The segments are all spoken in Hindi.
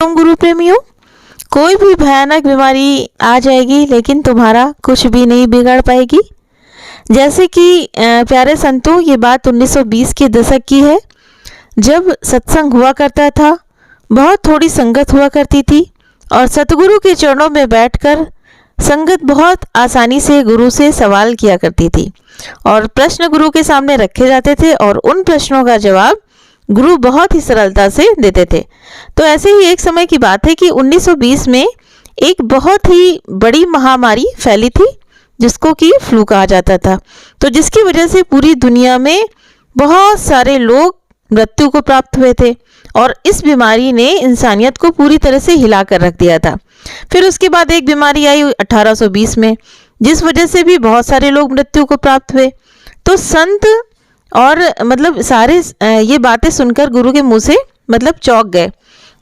तुम गुरु प्रेमियों, कोई भी भयानक बीमारी आ जाएगी लेकिन तुम्हारा कुछ भी नहीं बिगड़ पाएगी। जैसे कि प्यारे संतों, ये बात 1920 के दशक की है, जब सत्संग हुआ करता था, बहुत थोड़ी संगत हुआ करती थी और सतगुरु के चरणों में बैठकर संगत बहुत आसानी से गुरु से सवाल किया करती थी और प्रश्न गुरु के सामने रखे जाते थे और उन प्रश्नों का जवाब गुरु बहुत ही सरलता से देते थे। तो ऐसे ही एक समय की बात है कि 1920 में एक बहुत ही बड़ी महामारी फैली थी जिसको कि फ्लू कहा जाता था, तो जिसकी वजह से पूरी दुनिया में बहुत सारे लोग मृत्यु को प्राप्त हुए थे और इस बीमारी ने इंसानियत को पूरी तरह से हिला कर रख दिया था। फिर उसके बाद एक बीमारी आई 1820 में, जिस वजह से भी बहुत सारे लोग मृत्यु को प्राप्त हुए। तो संत और सारे ये बातें सुनकर गुरु के मुंह से चौंक गए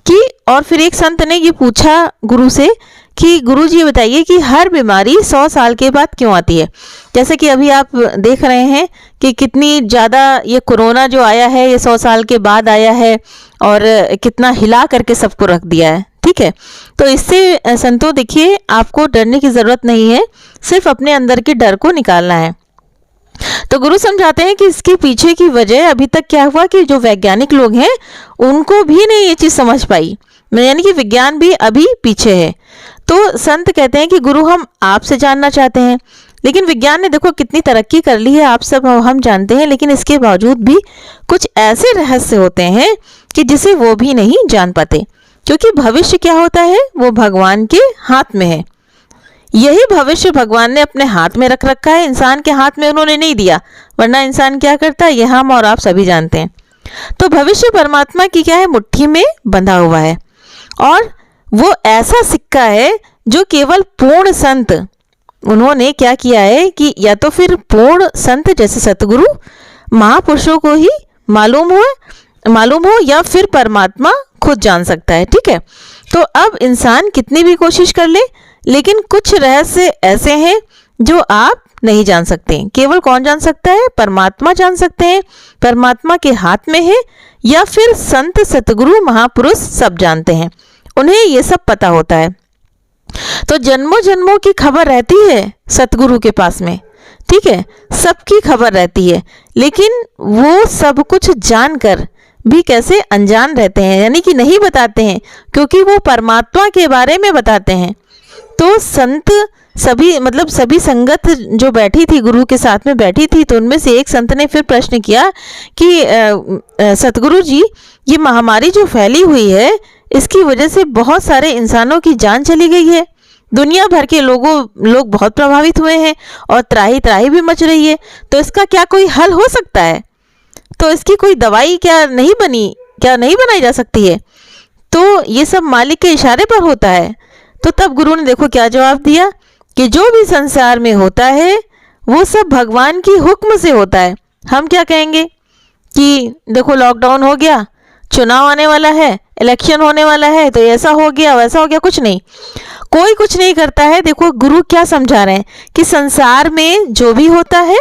कि, और फिर एक संत ने ये पूछा गुरु से कि गुरु जी बताइए कि हर बीमारी 100 साल के बाद क्यों आती है। जैसे कि अभी आप देख रहे हैं कि कितनी ज़्यादा ये कोरोना जो आया है ये 100 साल के बाद आया है और कितना हिला करके सबको रख दिया है। ठीक है, तो इससे संतों देखिए, आपको डरने की ज़रूरत नहीं है, सिर्फ अपने अंदर के डर को निकालना है। तो गुरु समझाते हैं कि इसके पीछे की वजह अभी तक क्या हुआ कि जो वैज्ञानिक लोग हैं उनको भी नहीं ये चीज़ समझ पाई, यानी कि विज्ञान भी अभी पीछे है। तो संत कहते हैं कि गुरु हम आपसे जानना चाहते हैं, लेकिन विज्ञान ने देखो कितनी तरक्की कर ली है, आप सब हम जानते हैं, लेकिन इसके बावजूद भी कुछ ऐसे रहस्य होते हैं कि जिसे वो भी नहीं जान पाते, क्योंकि भविष्य क्या होता है वो भगवान के हाथ में है। यही भविष्य भगवान ने अपने हाथ में रख रखा है, इंसान के हाथ में उन्होंने नहीं दिया, वरना इंसान क्या करता है ये हम और आप सभी जानते हैं। तो भविष्य परमात्मा की क्या है, मुट्ठी में बंधा हुआ है और वो ऐसा सिक्का है जो केवल पूर्ण संत, उन्होंने क्या किया है कि या तो फिर पूर्ण संत जैसे सतगुरु महापुरुषों को ही मालूम हो या फिर परमात्मा खुद जान सकता है। ठीक है, तो अब इंसान कितनी भी कोशिश कर ले, लेकिन कुछ रहस्य ऐसे हैं जो आप नहीं जान सकते। केवल कौन जान सकता है, परमात्मा जान सकते हैं, परमात्मा के हाथ में है, या फिर संत सतगुरु महापुरुष सब जानते हैं, उन्हें ये सब पता होता है। तो जन्मों जन्मों की खबर रहती है सतगुरु के पास में, ठीक है, सबकी खबर रहती है, लेकिन वो सब कुछ जानकर भी कैसे अनजान रहते हैं, यानी कि नहीं बताते हैं, क्योंकि वो परमात्मा के बारे में बताते हैं। तो संत सभी संगत जो बैठी थी गुरु के साथ में बैठी थी, तो उनमें से एक संत ने फिर प्रश्न किया कि सतगुरु जी, ये महामारी जो फैली हुई है इसकी वजह से बहुत सारे इंसानों की जान चली गई है, दुनिया भर के लोग बहुत प्रभावित हुए हैं और त्राही त्राही भी मच रही है, तो इसका क्या कोई हल हो सकता है? तो इसकी कोई दवाई क्या नहीं बनाई जा सकती है? तो ये सब मालिक के इशारे पर होता है। तो तब गुरु ने देखो क्या जवाब दिया कि जो भी संसार में होता है वो सब भगवान की हुक्म से होता है। हम क्या कहेंगे कि देखो लॉकडाउन हो गया, चुनाव आने वाला है, इलेक्शन होने वाला है, तो ऐसा हो गया वैसा हो गया, कुछ नहीं, कोई कुछ नहीं करता है। देखो गुरु क्या समझा रहे हैं कि संसार में जो भी होता है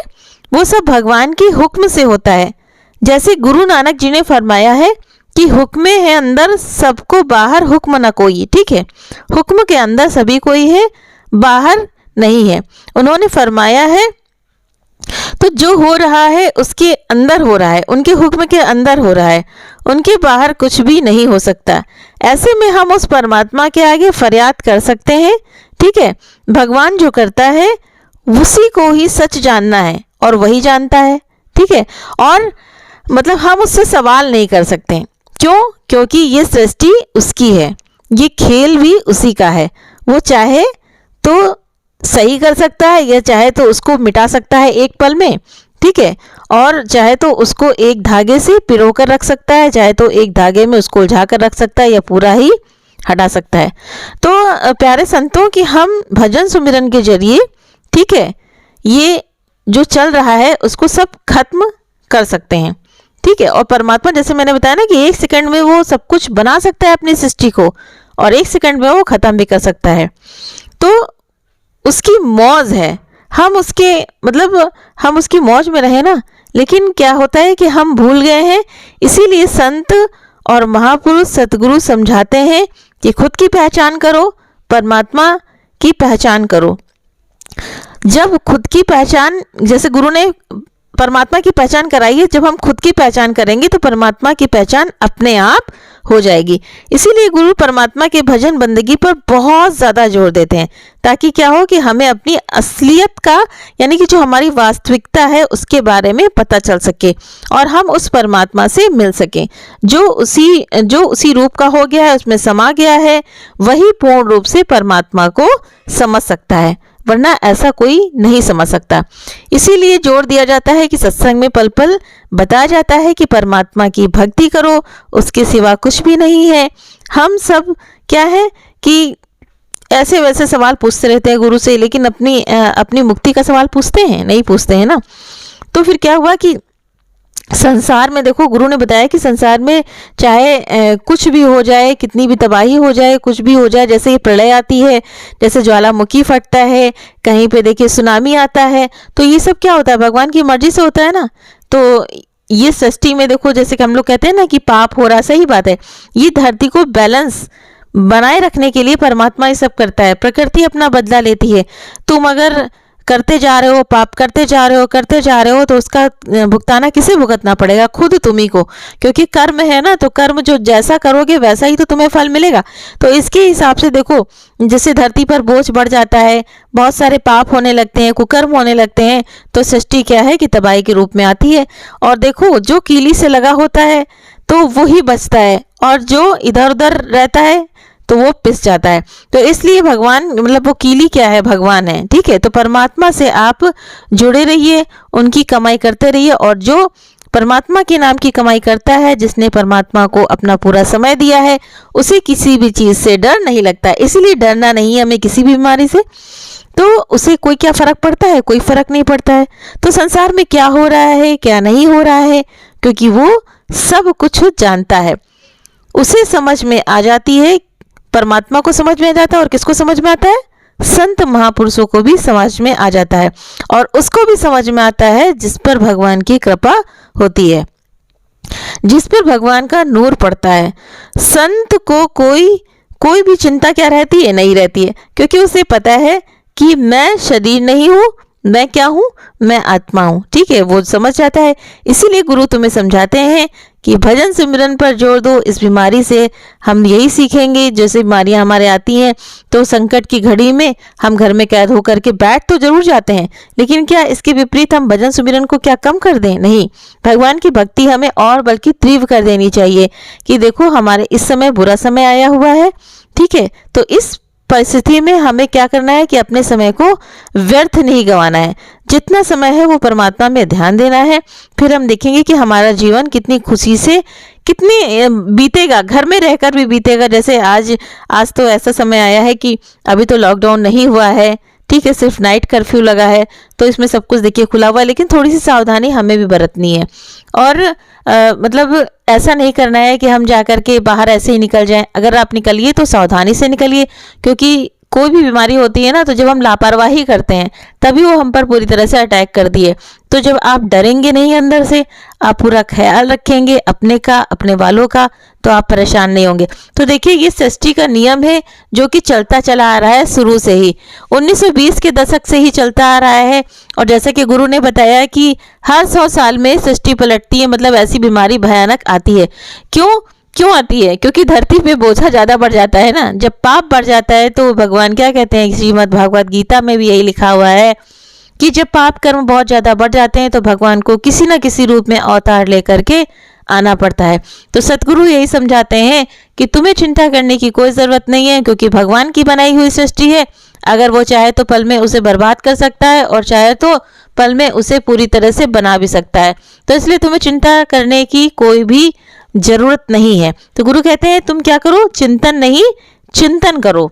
वो सब भगवान की हुक्म से होता है। जैसे गुरु नानक जी ने फरमाया है कि हुक्म है अंदर सबको बाहर हुक्म न कोई। ठीक है, हुक्म के अंदर सभी कोई है, बाहर नहीं है, उन्होंने फरमाया है। तो जो हो रहा है उसके अंदर हो रहा है, उनके हुक्म के अंदर हो रहा है, उनके बाहर कुछ भी नहीं हो सकता। ऐसे में हम उस परमात्मा के आगे फरियाद कर सकते हैं। ठीक है, भगवान जो करता है उसी को ही सच जानना है और वही जानता है। ठीक है, और हम उससे सवाल नहीं कर सकते। क्यों? क्योंकि ये सृष्टि उसकी है, ये खेल भी उसी का है। वो चाहे तो सही कर सकता है या चाहे तो उसको मिटा सकता है एक पल में। ठीक है, और चाहे तो उसको एक धागे से पिरो कर रख सकता है, चाहे तो एक धागे में उसको उलझा कर रख सकता है या पूरा ही हटा सकता है। तो प्यारे संतों कि हम भजन सुमिरन के जरिए, ठीक है, ये जो चल रहा है उसको सब खत्म कर सकते हैं। ठीक है, और परमात्मा जैसे मैंने बताया ना कि एक सेकंड में वो सब कुछ बना सकता है अपनी सृष्टि को, और एक सेकंड में वो खत्म भी कर सकता है। तो उसकी मौज है, हम उसकी मौज में रहे ना, लेकिन क्या होता है कि हम भूल गए हैं। इसीलिए संत और महापुरुष सतगुरु समझाते हैं कि खुद की पहचान करो, परमात्मा की पहचान करो। जब खुद की पहचान, जैसे गुरु ने परमात्मा की पहचान कराई है, जब हम खुद की पहचान करेंगे तो परमात्मा की पहचान अपने आप हो जाएगी। इसीलिए गुरु परमात्मा के भजन बंदगी पर बहुत ज़्यादा जोर देते हैं, ताकि क्या हो कि हमें अपनी असलियत का, यानी कि जो हमारी वास्तविकता है उसके बारे में पता चल सके और हम उस परमात्मा से मिल सकें। जो उसी रूप का हो गया है, उसमें समा गया है, वही पूर्ण रूप से परमात्मा को समझ सकता है, वरना ऐसा कोई नहीं समझ सकता। इसीलिए जोर दिया जाता है कि सत्संग में पल पल बताया जाता है कि परमात्मा की भक्ति करो, उसके सिवा कुछ भी नहीं है। हम सब क्या है कि ऐसे वैसे सवाल पूछते रहते हैं गुरु से, लेकिन अपनी मुक्ति का सवाल पूछते हैं? नहीं पूछते हैं ना। तो फिर क्या हुआ कि संसार में देखो, गुरु ने बताया कि संसार में चाहे कुछ भी हो जाए, कितनी भी तबाही हो जाए, कुछ भी हो जाए, जैसे ये प्रलय आती है, जैसे ज्वालामुखी फटता है, कहीं पे देखिए सुनामी आता है, तो ये सब क्या होता है? भगवान की मर्जी से होता है ना। तो ये सृष्टि में देखो, जैसे कि हम लोग कहते हैं ना कि पाप हो रहा, सही बात है। ये धरती को बैलेंस बनाए रखने के लिए परमात्मा ये सब करता है। प्रकृति अपना बदला लेती है। तुम अगर करते जा रहे हो, पाप करते जा रहे हो, तो उसका भुगताना किसे भुगतना पड़ेगा? खुद तुम्ही को, क्योंकि कर्म है ना। तो कर्म जो जैसा करोगे वैसा ही तो तुम्हें फल मिलेगा। तो इसके हिसाब से देखो, जैसे धरती पर बोझ बढ़ जाता है, बहुत सारे पाप होने लगते हैं, कुकर्म होने लगते हैं, तो सृष्टि क्या है कि तबाही के रूप में आती है। और देखो, जो कीली से लगा होता है तो वही बचता है, और जो इधर उधर रहता है तो वो पिस जाता है। तो इसलिए भगवान, मतलब वो कीली क्या है? भगवान है, ठीक है। तो परमात्मा से आप जुड़े रहिए, उनकी कमाई करते रहिए, और जो परमात्मा के नाम की कमाई करता है, जिसने परमात्मा को अपना पूरा समय दिया है, उसे किसी भी चीज़ से डर नहीं लगता। इसीलिए डरना नहीं है हमें किसी भी बीमारी से। तो उसे कोई क्या फर्क पड़ता है? कोई फर्क नहीं पड़ता है। तो संसार में क्या हो रहा है, क्या नहीं हो रहा है, क्योंकि वो सब कुछ जानता है, उसे समझ में आ जाती है। परमात्मा को समझ में आ जाता है, और किसको समझ में आता है? संत महापुरुषों को भी समझ में आ जाता है, और उसको भी समझ में आता है जिस पर भगवान की कृपा होती है, जिस पर भगवान का नूर पड़ता है। संत को कोई भी चिंता क्या रहती है? नहीं रहती है, क्योंकि उसे पता है कि मैं शरीर नहीं हूँ, मैं क्या हूँ? मैं आत्मा हूँ, ठीक है। वो समझ जाता है। इसीलिए गुरु तुम्हें समझाते हैं कि भजन सिमरन पर जोर दो। इस बीमारी से हम यही सीखेंगे। जैसे बीमारियां हमारे आती हैं, तो संकट की घड़ी में हम घर में कैद होकर के बैठ तो जरूर जाते हैं, लेकिन क्या इसके विपरीत हम भजन सिमरन को क्या कम कर दें? नहीं, भगवान की भक्ति हमें और बल्कि तीव्र कर देनी चाहिए कि देखो, हमारे इस समय बुरा समय आया हुआ है, ठीक है। तो इस परिस्थिति में हमें क्या करना है कि अपने समय को व्यर्थ नहीं गंवाना है। जितना समय है वो परमात्मा में ध्यान देना है। फिर हम देखेंगे कि हमारा जीवन कितनी खुशी से कितनी बीतेगा, घर में रहकर भी बीतेगा। जैसे आज तो ऐसा समय आया है कि अभी तो लॉकडाउन नहीं हुआ है, ठीक है, सिर्फ नाइट कर्फ्यू लगा है, तो इसमें सब कुछ देखिए खुला हुआ है, लेकिन थोड़ी सी सावधानी हमें भी बरतनी है। और मतलब ऐसा नहीं करना है कि हम जाकर के बाहर ऐसे ही निकल जाएं। अगर आप निकलिए तो सावधानी से निकलिए, क्योंकि कोई भी बीमारी होती है ना, तो जब हम लापरवाही करते हैं तभी वो हम पर पूरी तरह से अटैक कर दिए। तो जब आप डरेंगे नहीं अंदर से, आप पूरा ख्याल रखेंगे अपने का, अपने वालों का, तो आप परेशान नहीं होंगे। तो देखिए, ये सृष्टि का नियम है जो कि चलता चला आ रहा है शुरू से ही, 1920 के दशक से ही चलता आ रहा है। और जैसा कि गुरु ने बताया कि हर 100 साल में सृष्टि पलटती है, मतलब ऐसी बीमारी भयानक आती है। क्यों आती है? क्योंकि धरती पे बोझा ज़्यादा बढ़ जाता है ना। जब पाप बढ़ जाता है तो भगवान क्या कहते हैं, श्रीमद् भागवत गीता में भी यही लिखा हुआ है कि जब पाप कर्म बहुत ज़्यादा बढ़ जाते हैं तो भगवान को किसी न किसी रूप में अवतार लेकर के आना पड़ता है। तो सतगुरु यही समझाते हैं कि तुम्हें चिंता करने की कोई ज़रूरत नहीं है, क्योंकि भगवान की बनाई हुई सृष्टि है। अगर वो चाहे तो पल में उसे बर्बाद कर सकता है, और चाहे तो पल में उसे पूरी तरह से बना भी सकता है। तो इसलिए तुम्हें चिंता करने की कोई भी जरूरत नहीं है। तो गुरु कहते हैं तुम क्या करो? चिंतन नहीं, चिंतन करो।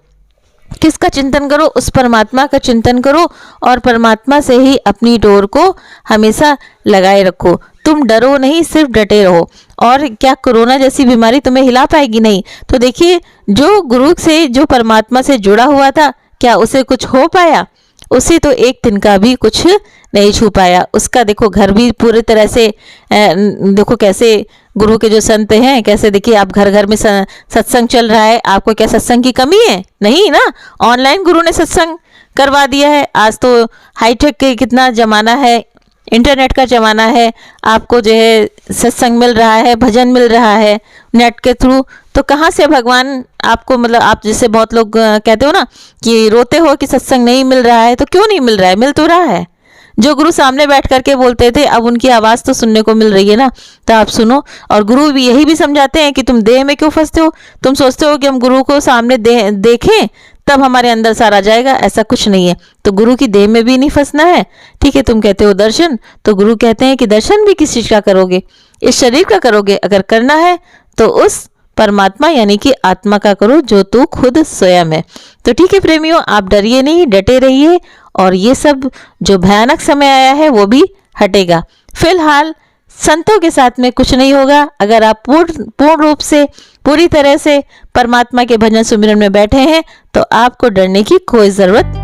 किसका चिंतन करो? उस परमात्मा का चिंतन करो, और परमात्मा से ही अपनी डोर को हमेशा लगाए रखो। तुम डरो नहीं, सिर्फ डटे रहो। और क्या कोरोना जैसी बीमारी तुम्हें हिला पाएगी? नहीं। तो देखिए, जो गुरु से, जो परमात्मा से जुड़ा हुआ था, क्या उसे कुछ हो पाया? उसे तो एक दिन का भी कुछ नहीं छू पाया। उसका देखो घर भी पूरी तरह से देखो कैसे गुरु के जो संत हैं कैसे, देखिए आप घर घर में सत्संग चल रहा है, आपको क्या सत्संग की कमी है? नहीं ना, ऑनलाइन गुरु ने सत्संग करवा दिया है। आज तो हाईटेक के कितना ज़माना है, इंटरनेट का ज़माना है, आपको जो है सत्संग मिल रहा है, भजन मिल रहा है नेट के थ्रू। तो कहाँ से भगवान आपको, मतलब आप जैसे बहुत लोग कहते हो ना कि रोते हो कि सत्संग नहीं मिल रहा है, तो क्यों नहीं मिल रहा है? मिल तो रहा है। जो गुरु सामने बैठ करके बोलते थे, अब उनकी आवाज़ तो सुनने को मिल रही है ना, तो आप सुनो। और गुरु भी यही भी समझाते हैं कि तुम देह में क्यों फंसते हो? तुम सोचते हो कि हम गुरु को सामने देखें तब हमारे अंदर सारा जाएगा, ऐसा कुछ नहीं है। तो गुरु की देह में भी नहीं फंसना है, ठीक है। तुम कहते हो दर्शन, तो गुरु कहते हैं कि दर्शन भी किस चीज़ का करोगे? इस शरीर का करोगे। अगर करना है तो उस परमात्मा यानी कि आत्मा का करो जो तू खुद स्वयं है। तो ठीक है प्रेमियों, आप डरिए नहीं, डटे रहिए, और ये सब जो भयानक समय आया है वो भी हटेगा। फिलहाल संतों के साथ में कुछ नहीं होगा। अगर आप पूर्ण रूप से, पूरी तरह से परमात्मा के भजन सुमिरन में बैठे हैं तो आपको डरने की कोई ज़रूरत